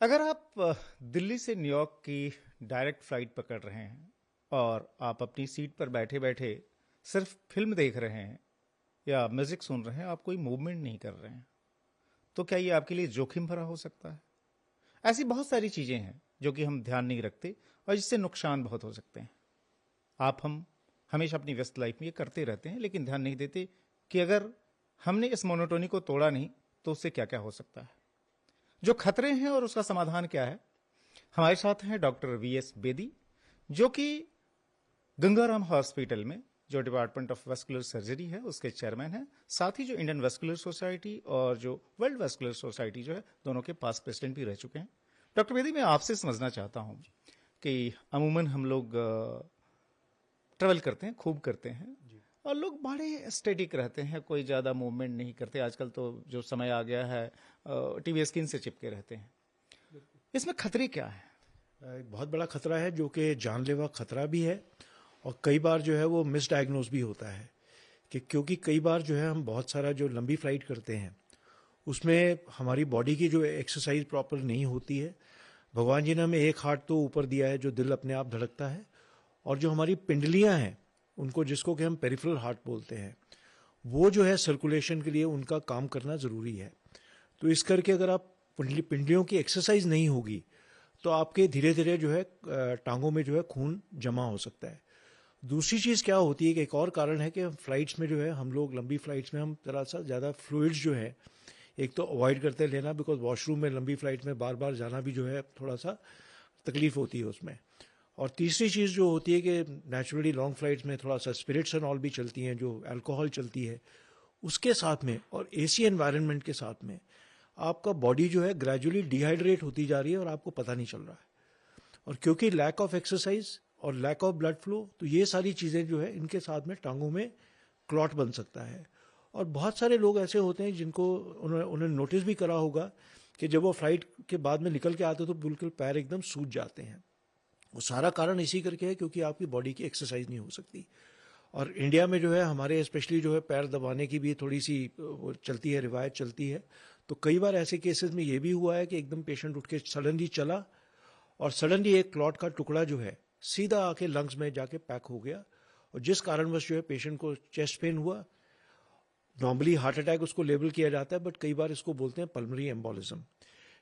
अगर आप दिल्ली से न्यूयॉर्क की डायरेक्ट फ्लाइट पकड़ रहे हैं और आप अपनी सीट पर बैठे बैठे सिर्फ फिल्म देख रहे हैं या म्यूजिक सुन रहे हैं, आप कोई मूवमेंट नहीं कर रहे हैं, तो क्या ये आपके लिए जोखिम भरा हो सकता है? ऐसी बहुत सारी चीजें हैं जो कि हम ध्यान नहीं रखते और जिससे नुकसान बहुत हो सकते हैं। हम हमेशा अपनी व्यस्त लाइफ में ये करते रहते हैं, लेकिन ध्यान नहीं देते कि अगर हमने इस मोनोटोनी को तोड़ा नहीं तो उससे क्या क्या हो सकता है, जो खतरे हैं और उसका समाधान क्या है। हमारे साथ हैं डॉक्टर वीएस बेदी, जो कि गंगाराम हॉस्पिटल में जो डिपार्टमेंट ऑफ वेस्कुलर सर्जरी है उसके चेयरमैन हैं, साथ ही जो इंडियन वेस्कुलर सोसाइटी और जो वर्ल्ड वेस्कुलर सोसाइटी जो है दोनों के पास प्रेसिडेंट भी रह चुके हैं। डॉक्टर बेदी, मैं आपसे समझना चाहता हूं कि अमूमन हम लोग ट्रेवल करते हैं, खूब करते हैं, और लोग बड़े स्टेटिक रहते हैं, कोई ज़्यादा मूवमेंट नहीं करते। आजकल तो जो समय आ गया है टीवी स्क्रीन से चिपके रहते हैं। इसमें खतरे क्या है? एक बहुत बड़ा खतरा है जो कि जानलेवा खतरा भी है, और कई बार जो है वो मिसडायग्नोज भी होता है कि क्योंकि कई बार जो है हम बहुत सारा जो लंबी फ्लाइट करते हैं उसमें हमारी बॉडी की जो एक्सरसाइज प्रॉपर नहीं होती है। भगवान जी ने हमें एक हार्ट तो ऊपर दिया है जो दिल अपने आप धड़कता है, और जो हमारी पिंडलियां हैं उनको, जिसको कि हम पेरिफेरल हार्ट बोलते हैं, वो जो है सर्कुलेशन के लिए उनका काम करना ज़रूरी है। तो इस करके अगर आप पिंडलियों की एक्सरसाइज नहीं होगी तो आपके धीरे धीरे जो है टांगों में जो है खून जमा हो सकता है। दूसरी चीज़ क्या होती है कि एक और कारण है कि फ्लाइट्स में जो है हम लोग लंबी फ्लाइट्स में हम थोड़ा सा ज़्यादा फ्लूइड्स जो है एक तो अवॉइड करते हैं लेना, बिकॉज वॉशरूम में लंबी फ्लाइट में बार बार जाना भी जो है थोड़ा सा तकलीफ होती है उसमें। और तीसरी चीज़ जो होती है कि नेचुरली लॉन्ग फ्लाइट्स में थोड़ा सा स्पिरिट्स एंड ऑल भी चलती हैं, जो अल्कोहल चलती है उसके साथ में, और एसी एनवायरनमेंट के साथ में आपका बॉडी जो है ग्रेजुअली डिहाइड्रेट होती जा रही है और आपको पता नहीं चल रहा है। और क्योंकि लैक ऑफ एक्सरसाइज और लैक ऑफ ब्लड फ्लो, तो ये सारी चीज़ें जो है इनके साथ में टांगों में क्लॉट बन सकता है। और बहुत सारे लोग ऐसे होते हैं जिनको उन्होंने नोटिस भी करा होगा कि जब वो फ्लाइट के बाद में निकल के आते तो बिल्कुल पैर एकदम सूज जाते हैं। वो सारा कारण इसी करके है क्योंकि आपकी बॉडी की एक्सरसाइज नहीं हो सकती। और इंडिया में जो है हमारे स्पेशली जो है पैर दबाने की भी थोड़ी सी वो चलती है, रिवायत चलती है। तो कई बार ऐसे केसेस में ये भी हुआ है कि एकदम पेशेंट उठ के सडनली चला और सडनली एक क्लॉट का टुकड़ा जो है सीधा आके लंग्स में जाके पैक हो गया, और जिस कारणवश जो है पेशेंट को चेस्ट पेन हुआ। नॉर्मली हार्ट अटैक उसको लेबल किया जाता है, बट कई बार इसको बोलते हैं पल्मोनरी एम्बोलिज्म,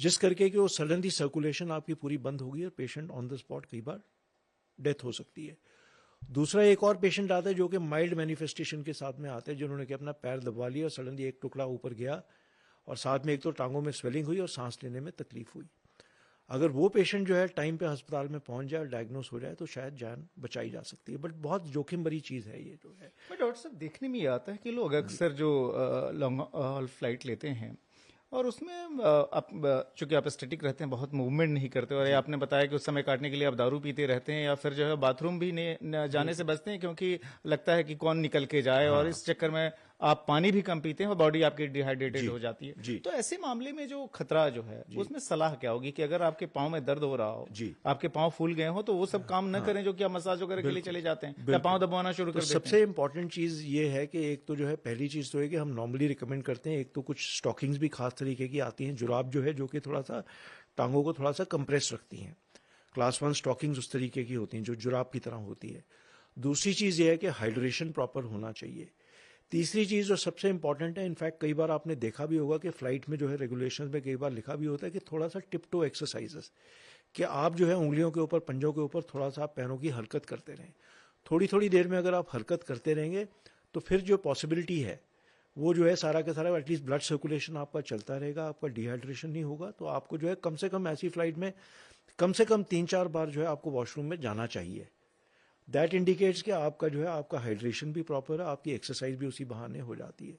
जिस करके कि वो सडनली सर्कुलेशन आपकी पूरी बंद होगी और पेशेंट ऑन द स्पॉट कई बार डेथ हो सकती है। दूसरा एक और पेशेंट आता है जो कि माइल्ड मैनिफेस्टेशन के साथ में आते हैं, जिन्होंने कि अपना पैर दबा लिया और सडनली एक टुकड़ा ऊपर गया और साथ में एक तो टांगों में स्वेलिंग हुई और सांस लेने में तकलीफ हुई। अगर वो पेशेंट जो है टाइम पे अस्पताल में पहुंच जाए और डायग्नोस हो जाए तो शायद जान बचाई जा सकती है, बट बहुत जोखिम भरी चीज़ है ये जो है। बट डॉक्टर साहब, देखने में ये आता है कि लोग अक्सर जो लॉन्ग हॉल फ्लाइट लेते हैं और उसमें चूंकि आप स्टैटिक रहते हैं, बहुत मूवमेंट नहीं करते, और ये आपने बताया कि उस समय काटने के लिए आप दारू पीते रहते हैं या फिर जो है बाथरूम भी न जाने से बचते हैं क्योंकि लगता है कि कौन निकल के जाए, और इस चक्कर में आप पानी भी कम पीते हैं और बॉडी आपकी डिहाइड्रेटेड हो जाती है। तो ऐसे मामले में जो खतरा जो है उसमें सलाह क्या होगी कि अगर आपके पाँव में दर्द हो रहा हो, आपके पाँव फूल गए हो, तो वो सब काम न करें जो कि आप मसाज वगैरह के लिए चले जाते हैं या पाँव दबाना शुरू कर देते हैं? सबसे इंपॉर्टेंट चीज़ ये है कि एक तो जो है पहली चीज़ तो है कि हम नॉर्मली रिकमेंड करते हैं, एक तो कुछ स्टॉकिंग्स भी खास तरीके की आती हैं, जुराब जो है जो कि थोड़ा सा टांगों को थोड़ा सा कंप्रेस रखती हैं। क्लास 1 स्टॉकिंग्स उस तरीके की होती हैं जो जुराब की तरह होती है। दूसरी चीज़ ये है कि हाइड्रेशन प्रॉपर होना चाहिए। तीसरी चीज़ जो सबसे इंपॉर्टेंट है, इनफैक्ट कई बार आपने देखा भी होगा कि फ्लाइट में जो है रेगुलेशन में कई बार लिखा भी होता है कि थोड़ा सा टिप-टो एक्सरसाइजेस, कि आप जो है उंगलियों के ऊपर, पंजों के ऊपर थोड़ा सा आप पैरों की हरकत करते रहें। थोड़ी थोड़ी देर में अगर आप हरकत करते रहेंगे तो फिर जो पॉसिबिलिटी है वो जो है सारा का सारा एटलीस्ट ब्लड सर्कुलेशन आपका चलता रहेगा, आपका डिहाइड्रेशन नहीं होगा। तो आपको जो है कम से कम ऐसी फ्लाइट में कम से कम 3-4 बार जो है आपको वॉशरूम में जाना चाहिए। दैट इंडिकेट्स कि आपका जो है आपका हाइड्रेशन भी प्रॉपर है, आपकी एक्सरसाइज भी उसी बहाने हो जाती है।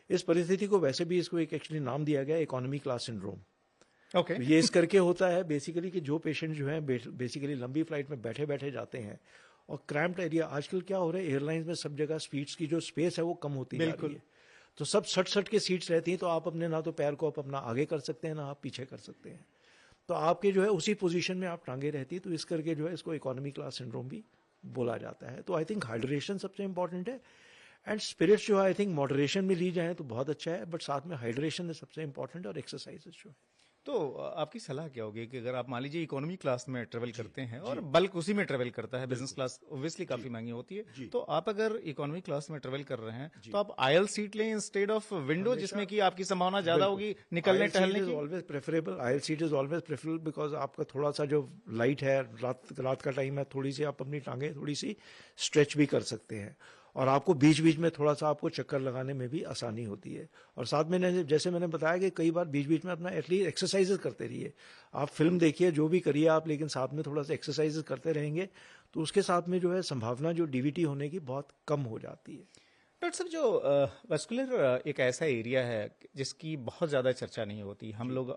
इस परिस्थिति को वैसे भी इसको एक एक्चुअली नाम दिया गया इकोनॉमी क्लास सिंड्रोम। तो ये इस करके होता है बेसिकली कि जो पेशेंट जो है बेसिकली लंबी फ्लाइट में बैठे बैठे जाते हैं और क्रैम्प्ड एरिया, आजकल क्या हो रहा है एयरलाइंस में सब जगह सीट्स की जो स्पेस है वो कम होती जा रही है, तो सब सट सट के सीट्स रहती हैं, तो आप अपने ना तो पैर को आप अपना आगे कर सकते हैं ना आप पीछे कर सकते हैं, तो आपके जो है उसी पोजीशन में आप टांगे रहती है। तो इस करके जो है इसको इकोनॉमी क्लास सिंड्रोम भी बोला जाता है। तो आई थिंक हाइड्रेशन सबसे इंपॉर्टेंट है, एंड स्पिरिट्स जो है आई थिंक मॉडरेशन में ली जाए तो बहुत अच्छा है, बट साथ में हाइड्रेशन सबसे इंपॉर्टेंट और एक्सरसाइजेस जो है। तो आपकी सलाह क्या होगी कि अगर आप मान लीजिए इकोनॉमी क्लास में ट्रेवल करते हैं और जी बल्क उसी में ट्रेवल करता है, बिजनेस बिल्कुल क्लास ऑब्वियसली जी काफी महंगी होती है, जी तो आप अगर इकोनॉमी क्लास में ट्रेवल कर रहे हैं तो जी आप आयल सीट लें इंस्टेड ऑफ विंडो, हमेशा जिसमें कि आपकी संभावना ज्यादा बिल्कुल होगी निकलने आयल सीट टहलने इज की। Always preferable, oil seat is always preferable because आपका थोड़ा सा जो लाइट है, रात रात का टाइम है, थोड़ी सी आप अपनी टांगे थोड़ी सी स्ट्रेच भी कर सकते हैं और आपको बीच बीच में थोड़ा सा आपको चक्कर लगाने में भी आसानी होती है। और साथ में जैसे मैंने बताया कि कई बार बीच बीच में अपना एटलीस्ट एक्सरसाइजेज करते रहिए। आप फिल्म देखिए जो भी करिए आप, लेकिन साथ में थोड़ा सा एक्सरसाइजेज करते रहेंगे तो उसके साथ में जो है संभावना जो डीवीटी होने की बहुत कम हो जाती है। डॉक्टर साहब, जो वस्कुलर एक ऐसा एरिया है जिसकी बहुत ज़्यादा चर्चा नहीं होती, हम जी लोग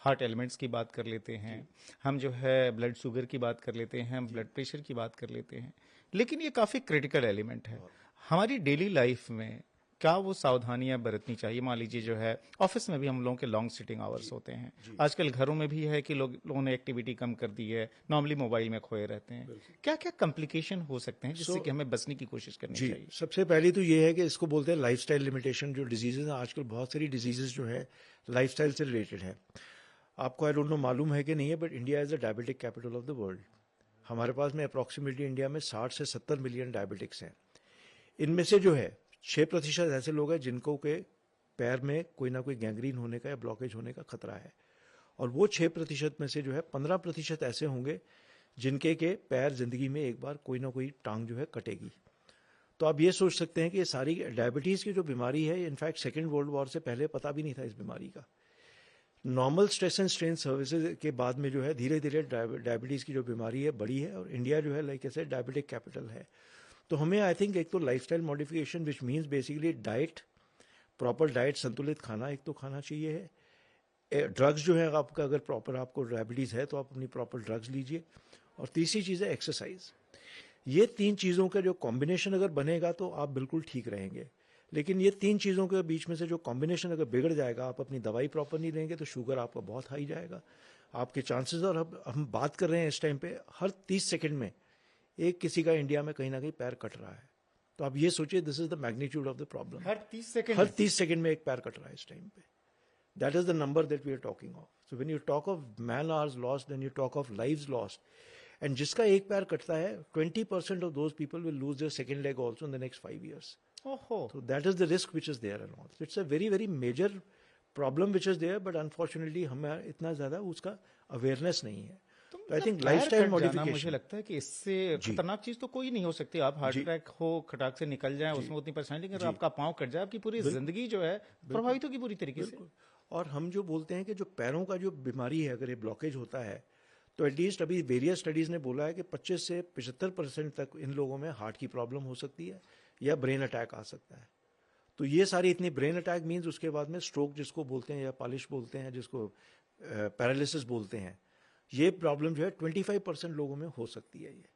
हार्ट एलिमेंट्स की बात कर लेते हैं, जी हम जो है ब्लड शुगर की बात कर लेते हैं, हम जी ब्लड प्रेशर की बात कर लेते हैं, लेकिन ये काफ़ी क्रिटिकल एलिमेंट है बहुत हमारी डेली लाइफ में। क्या वो सावधानियां बरतनी चाहिए? मान लीजिए जो है ऑफिस में भी हम लोगों के लॉन्ग सिटिंग आवर्स जी होते हैं, जी आजकल घरों में भी है कि लोगों ने एक्टिविटी कम कर दी है, नॉर्मली मोबाइल में खोए रहते हैं। बिल्कुल। क्या क्या कॉम्प्लिकेशन हो सकते हैं सो जिससे कि हमें बचने की कोशिश करनी जी, चाहिए? सबसे पहली तो ये है कि इसको बोलते हैं लाइफस्टाइल लिमिटेशन। जो डिजीजेज हैं आजकल, बहुत सारी डिजीजेज जो है लाइफस्टाइल से रिलेटेड है। आपको आई डोंट नो मालूम है कि नहीं है, but India is the diabetic capital of the world. हमारे पास में अप्रॉक्सीमेटली इंडिया में 60 से 70 मिलियन डायबिटिक्स हैं। इनमें से जो है 6% ऐसे लोग हैं जिनको के पैर में कोई ना कोई गैंग्रीन होने का या ब्लॉकेज होने का खतरा है। और वो 6% में से जो है 15% ऐसे होंगे जिनके के पैर जिंदगी में एक बार कोई ना कोई टांग जो है कटेगी। तो आप ये सोच सकते हैं कि ये सारी डायबिटीज़ की जो बीमारी है, इनफैक्ट सेकेंड वर्ल्ड वॉर से पहले पता भी नहीं था इस बीमारी का। Normal stress and strain services के बाद में जो है धीरे धीरे डायबिटीज़ की जो बीमारी है बड़ी है, और इंडिया जो है लाइक ऐसे डायबिटिक कैपिटल है। तो हमें आई थिंक एक तो lifestyle modification which means basically diet, proper diet, संतुलित खाना एक तो खाना चाहिए है। ड्रग्स जो है आपका, अगर प्रॉपर आपको डायबिटीज़ है तो आप अपनी प्रॉपर ड्रग्स लीजिए। और तीसरी चीज़ है एक्सरसाइज। ये तीन चीज़ों का जो कॉम्बिनेशन अगर बनेगा तो आप बिल्कुल ठीक रहेंगे। लेकिन ये तीन चीज़ों के बीच में से जो कॉम्बिनेशन अगर बिगड़ जाएगा, आप अपनी दवाई प्रॉपर नहीं लेंगे तो शुगर आपका बहुत हाई जाएगा, आपके चांसेस। और अब हम बात कर रहे हैं इस टाइम पे हर 30 सेकंड में एक किसी का इंडिया में कहीं ना कहीं पैर कट रहा है। तो आप ये सोचिए, this is the magnitude of the problem. हर 30 सेकंड हर में? 30 सेकंड में एक पैर कट रहा है इस टाइम पे। That is the number that we are talking of. So when you talk of man hours lost, then you talk of lives lost. And जिसका एक पैर कटता है, 20% of those people will lose their second leg also in the next 5 years. ओहो। So that is the risk which is there and all. So it's a very very major problem which is there, but unfortunately हमें इतना ज़्यादा उसका awareness नहीं है। तो तो आई मतलब थिंक पैर लाइफस्टाइल कट जाना, मुझे मॉडिफिकेशन। लगता है कि इससे जी खतरनाक चीज तो कोई नहीं हो सकती। आप हार्ट जी अटैक हो, खटाक से निकल जाए, जी उसमें उतनी परेशानी, लेकिन अगर जी आपका पाँव कट जाए, आपकी पूरी बिल्कुल जिंदगी जो है बिल्कुल प्रभावित होगी पूरी तरीके से। बिल्कुल। और हम जो बोलते हैं कि जो पैरों का जो बीमारी है, अगर ये ब्लॉकेज होता है तो एटलीस्ट अभी वेरियस स्टडीज ने बोला है कि 25 से 75% तक इन लोगों में हार्ट की प्रॉब्लम हो सकती है या ब्रेन अटैक आ सकता है। तो ये सारी इतनी, ब्रेन अटैक मीन्स उसके बाद में स्ट्रोक जिसको बोलते हैं, या पालिश बोलते हैं, जिसको पैरालिसिस बोलते हैं, ये प्रॉब्लम जो है 25% लोगों में हो सकती है ये।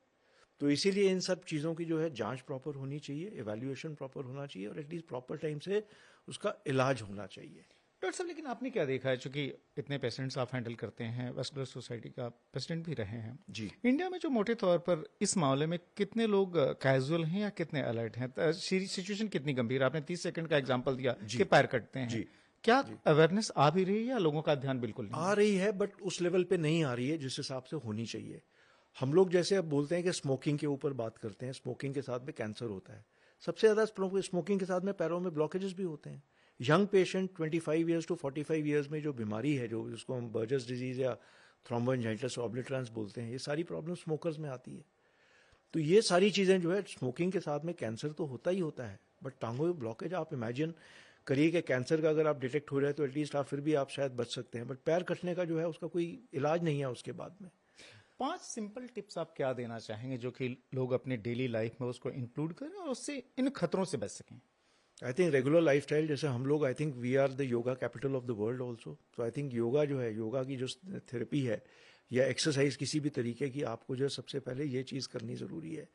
तो इसीलिए इन सब चीज़ों की जो है जांच प्रॉपर होनी चाहिए, एवेल्युएशन प्रॉपर होना चाहिए, और एटलीस्ट प्रॉपर टाइम से उसका इलाज होना चाहिए। डॉक्टर साहब, लेकिन आपने क्या देखा है, चूंकि इतने पेशेंट्स आप हैंडल करते हैं, वेस्कुलर सोसाइटी का प्रेसिडेंट भी रहे हैं, जी इंडिया में जो मोटे तौर पर इस मामले में कितने लोग कैजुअल हैं या कितने अलर्ट हैं? सिचुएशन कितनी गंभीर है? आपने 30 सेकंड का एग्जांपल दिया जी कि पैर कटते हैं, जी क्या जी अवेयरनेस आ भी रही है या लोगों का ध्यान बिल्कुल नहीं आ है? रही है, बट उस लेवल पे नहीं आ रही है जिस हिसाब से होनी चाहिए। हम लोग जैसे अब बोलते हैं कि स्मोकिंग के ऊपर बात करते हैं, स्मोकिंग के साथ में कैंसर होता है। सबसे ज़्यादा स्मोकिंग के साथ में पैरों में ब्लॉकेजेस भी होते हैं। Young patient 25 years to 45 years में जो बीमारी है, जो जिसको हम बर्जर्स डिजीज या थ्रोम्बोएंजाइटिस ऑब्लिटरेंस बोलते हैं, ये सारी प्रॉब्लम स्मोकर्स में आती है। तो ये सारी चीज़ें जो है, स्मोकिंग के साथ में कैंसर तो होता ही होता है, बट टांगों में ब्लॉकेज आप इमेजिन करिए कि कैंसर का अगर आप डिटेक्ट हो रहा है तो एटलीस्ट आप फिर भी आप शायद बच सकते हैं, बट पैर कटने का जो है उसका कोई इलाज नहीं है उसके बाद में। 5 सिंपल टिप्स आप क्या देना चाहेंगे जो कि लोग अपने डेली लाइफ में उसको इंक्लूड करें और उससे इन खतरों से बच सकें? आई थिंक रेगुलर लाइफस्टाइल, जैसे हम लोग, I think we are the yoga capital of the world also. तो आई थिंक योगा जो है, योगा की जो थेरेपी है या एक्सरसाइज किसी भी तरीके की, आपको जो है सबसे पहले ये चीज़ करनी ज़रूरी है।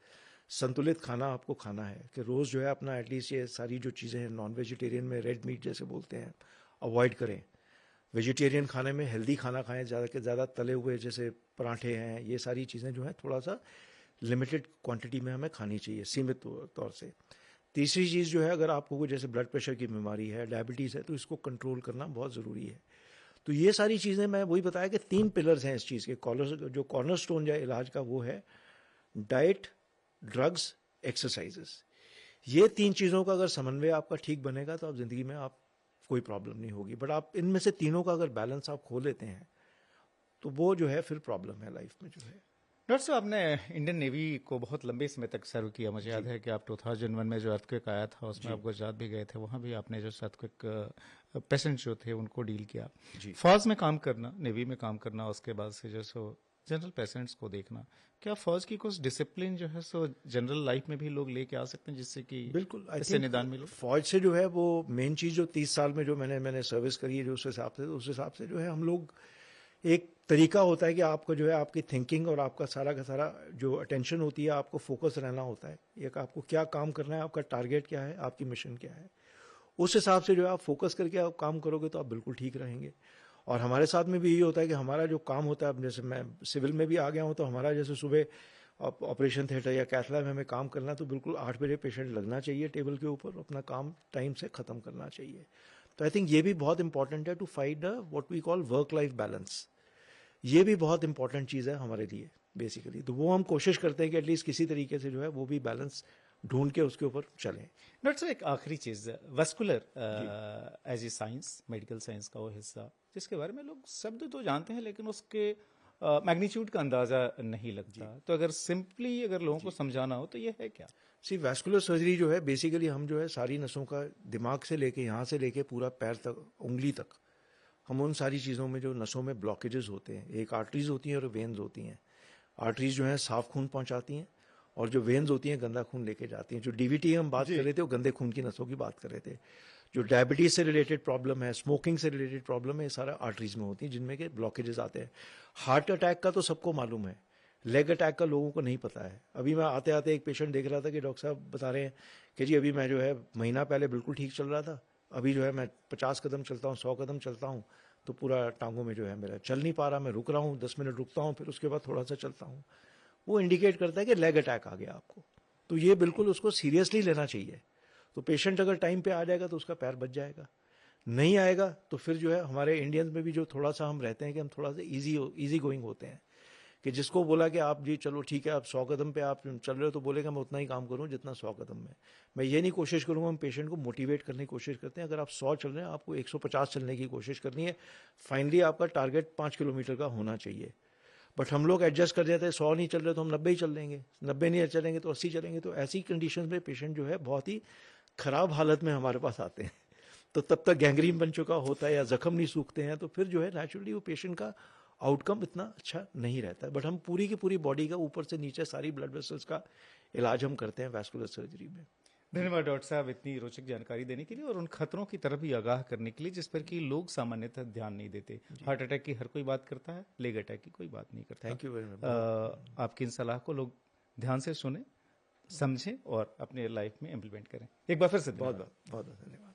संतुलित खाना आपको खाना है, कि रोज़ जो है अपना एटलीस्ट ये सारी जो चीज़ें हैं नॉन वेजिटेरियन में, रेड मीट जैसे बोलते हैं, अवॉइड करें। वेजिटेरियन खाने में हेल्दी खाना खाएं, ज़्यादा के ज़्यादा तले हुए जैसे पराठे हैं, ये सारी चीज़ें जो हैं थोड़ा सा लिमिटेड क्वांटिटी में हमें खानी चाहिए, सीमित तौर से। तीसरी चीज़ जो है, अगर आपको कोई जैसे ब्लड प्रेशर की बीमारी है, डायबिटीज़ है, तो इसको कंट्रोल करना बहुत ज़रूरी है। तो ये सारी चीज़ें, मैं वही बताया कि 3 पिलर्स हैं इस चीज़ के, जो कॉर्नर स्टोन जो इलाज का वो है डाइट, ड्रग्स, एक्सरसाइजेस। ये 3 चीज़ों का अगर समन्वय आपका ठीक बनेगा तो आप ज़िंदगी में आप कोई प्रॉब्लम नहीं होगी। बट आप इनमें से तीनों का अगर बैलेंस आप खो लेते हैं तो वो जो है फिर प्रॉब्लम है लाइफ में जो है। डॉक्टर साहब, आपने इंडियन नेवी को बहुत लंबे समय तक सर्व किया। मुझे याद है कि आप 2001 में जो अर्थक्वेक आया था उसमें आप गुजरात भी गए थे, वहाँ भी आपने जो अर्थक्वेक पेशेंट जो थे उनको डील किया। फौज में काम करना, नेवी में काम करना, उसके बाद से जो सो जनरल पेशेंट्स को देखना, क्या फौज की कुछ डिसिप्लिन जो है सो जनरल लाइफ में भी लोग लेके आ सकते हैं जिससे कि बिल्कुल, आई इससे थिंक निदान मिले? फौज से जो है वो मेन चीज़ जो 30 साल में जो मैंने सर्विस करी है, जो उस हिसाब से जो है हम लोग, एक तरीका होता है कि आपको जो है आपकी थिंकिंग और आपका सारा का सारा जो अटेंशन होती है, आपको फोकस रहना होता है। एक आपको क्या काम करना है, आपका टारगेट क्या है, आपकी मिशन क्या है, उस हिसाब से जो है आप फोकस करके आप काम करोगे तो आप बिल्कुल ठीक रहेंगे। और हमारे साथ में भी यही होता है कि हमारा जो काम होता है, अब जैसे मैं सिविल में भी आ गया हूँ, तो हमारा जैसे सुबह ऑपरेशन थिएटर या कैथलैब में हमें काम करना, तो बिल्कुल 8 बजे पेशेंट लगना चाहिए टेबल के ऊपर, अपना काम टाइम से ख़त्म करना चाहिए। तो आई थिंक ये भी बहुत इंपॉर्टेंट है to fight the what we call work life balance. ये भी बहुत इंपॉर्टेंट चीज़ है हमारे लिए बेसिकली। तो वो हम कोशिश करते हैं कि एटलीस्ट किसी तरीके से जो है वो भी बैलेंस ढूंढ के उसके ऊपर चलें। डॉक्टर साहब, एक आखिरी चीज़, vascular as a science, medical science का वो हिस्सा जिसके बारे में लोग शब्द तो जानते हैं लेकिन उसके मैग्नीट्यूड का अंदाजा नहीं लगता, तो अगर सिंपली अगर लोगों को समझाना हो तो ये है क्या? वैस्कुलर सर्जरी जो है बेसिकली हम जो है सारी नसों का, दिमाग से लेके यहाँ से लेके पूरा पैर तक, उंगली तक, हम उन सारी चीज़ों में जो नसों में ब्लॉकेजेस होते हैं, एक आर्टरीज होती हैं और वेन्स होती हैं। आर्टरीज जो है साफ खून पहुंचाती हैं और जो वेन्स होती हैं गंदा खून लेके जाती हैं। जो डीवीटी हम बात कर रहे थे वो गंदे खून की नसों की बात कर रहे थे। जो डायबिटीज से रिलेटेड प्रॉब्लम है, स्मोकिंग से रिलेटेड प्रॉब्लम है, ये सारा आर्टरीज में होती है जिनमें के ब्लॉकेजेस आते हैं। हार्ट अटैक का तो सबको मालूम है, लेग अटैक का लोगों को नहीं पता है। अभी मैं आते आते एक पेशेंट देख रहा था कि डॉक्टर साहब बता रहे हैं कि जी अभी मैं जो है महीना पहले बिल्कुल ठीक चल रहा था, अभी जो है मैं 50 कदम चलता हूँ, 100 कदम चलता हूँ तो पूरा टांगों में जो है मेरा चल नहीं पा रहा, मैं रुक रहा हूँ, 10 मिनट रुकता हूँ, फिर उसके बाद थोड़ा सा चलता हूँ। वो इंडिकेट करता है कि लेग अटैक आ गया आपको। तो ये बिल्कुल उसको सीरियसली लेना चाहिए। तो पेशेंट अगर टाइम पे आ जाएगा तो उसका पैर बच जाएगा, नहीं आएगा तो फिर जो है हमारे इंडियंस में भी जो थोड़ा सा हम रहते हैं कि हम थोड़ा सा ईजी गोइंग होते हैं, कि जिसको बोला कि आप जी चलो ठीक है आप 100 कदम पे आप चल रहे हो तो बोलेगा मैं उतना ही काम करूं जितना 100 कदम में। मैं ये नहीं कोशिश करूंगा, हम पेशेंट को मोटिवेट करने की कोशिश करते हैं, अगर आप 100 चल रहे हैं आपको 150 चलने की कोशिश करनी है। फाइनली आपका टारगेट 5 किलोमीटर का होना चाहिए। बट हम लोग एडजस्ट कर जाते हैं, 100 नहीं चल रहे तो हम 90 ही चल लेंगे, 90 नहीं चलेंगे तो 80 चलेंगे। तो ऐसी कंडीशन में पेशेंट जो है बहुत ही खराब हालत में हमारे पास आते हैं। तो तब तक गैंग्रीन बन चुका होता है या जख्म नहीं सूखते हैं, तो फिर जो है नेचुरली वो पेशेंट का आउटकम इतना अच्छा नहीं रहता है। बट हम पूरी की पूरी बॉडी का ऊपर से नीचे सारी ब्लड वेसल्स का इलाज हम करते हैं वैस्कुलर सर्जरी में। धन्यवाद डॉक्टर साहब इतनी रोचक जानकारी देने के लिए और उन खतरों की तरफ भी आगाह करने के लिए जिस पर कि लोग सामान्यतः ध्यान नहीं देते। हार्ट अटैक की हर कोई बात करता है, लेग अटैक की कोई बात नहीं करता। Thank you very much. आपकी इन सलाह को लोग ध्यान से सुने, समझें और अपने लाइफ में इम्प्लीमेंट करें। एक बार फिर से बहुत बहुत धन्यवाद।